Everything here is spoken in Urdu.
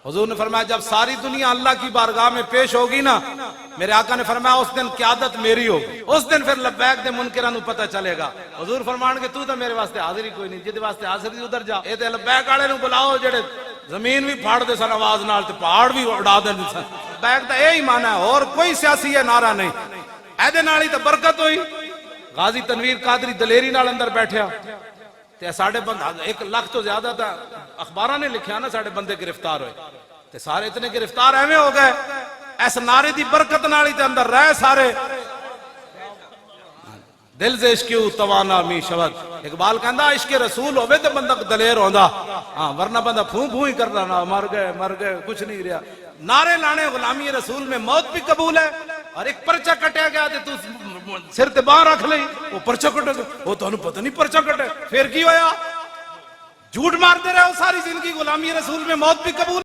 حضور نے فرمایا جب ساری دنیا اللہ کی بارگاہ میں پیش ہوگی نا، میرے آقا نے فرمایا اس دن قیادت میری ہوگی، اس دن پھر لبیک دے منکراں نوں پتہ چلے گا۔ حضور فرمان کہ تو تے میرے واسطے حاضر ہی کوئی نہیں، جدے واسطے حاضر ہی ادھر جا، اے تے لبیک والے نوں بلاؤ جڑے زمین بھی پھاڑ دے سن آواز نال تے پہاڑ بھی اڑا دے سن۔ لبیک دا یہی معنی ہے، اور کوئی سیاسی ہے نعرہ نہیں، ایدے نال ہی تے برکت ہوئی۔ غازی تنویر قادری دلیری نال اندر بیٹھیا تے ساڈے بندہ 1 لاکھ تو زیادہ تھا، اخباراں نے لکھیا نا ساڈے بندے گرفتار ہوئے تے سارے اتنے گرفتار ایویں ہو گئے، اس نعرے دی برکت نال ہی تے اندر رہ سارے۔ دل سے عشق توانا می شود، اقبال کہندا عشق رسول ہوے تے بندہ دلیر ہوندا، ہاں ورنہ بندہ پھوں پھوں ہی کردا نا، مر گئے کچھ نہیں رہا۔ نعرے لانے غلامی رسول میں موت بھی قبول ہے، اور ایک پرچہ کٹیا گیا تے تو سر تے باہر رکھ لئی، وہ پرچہ کٹ گیا، وہ تانوں پتہ نہیں پرچہ کٹے، پھر کی ہویا؟ جھوٹ مارتے رہے ہو ساری زندگی، غلامی رسول میں موت بھی قبول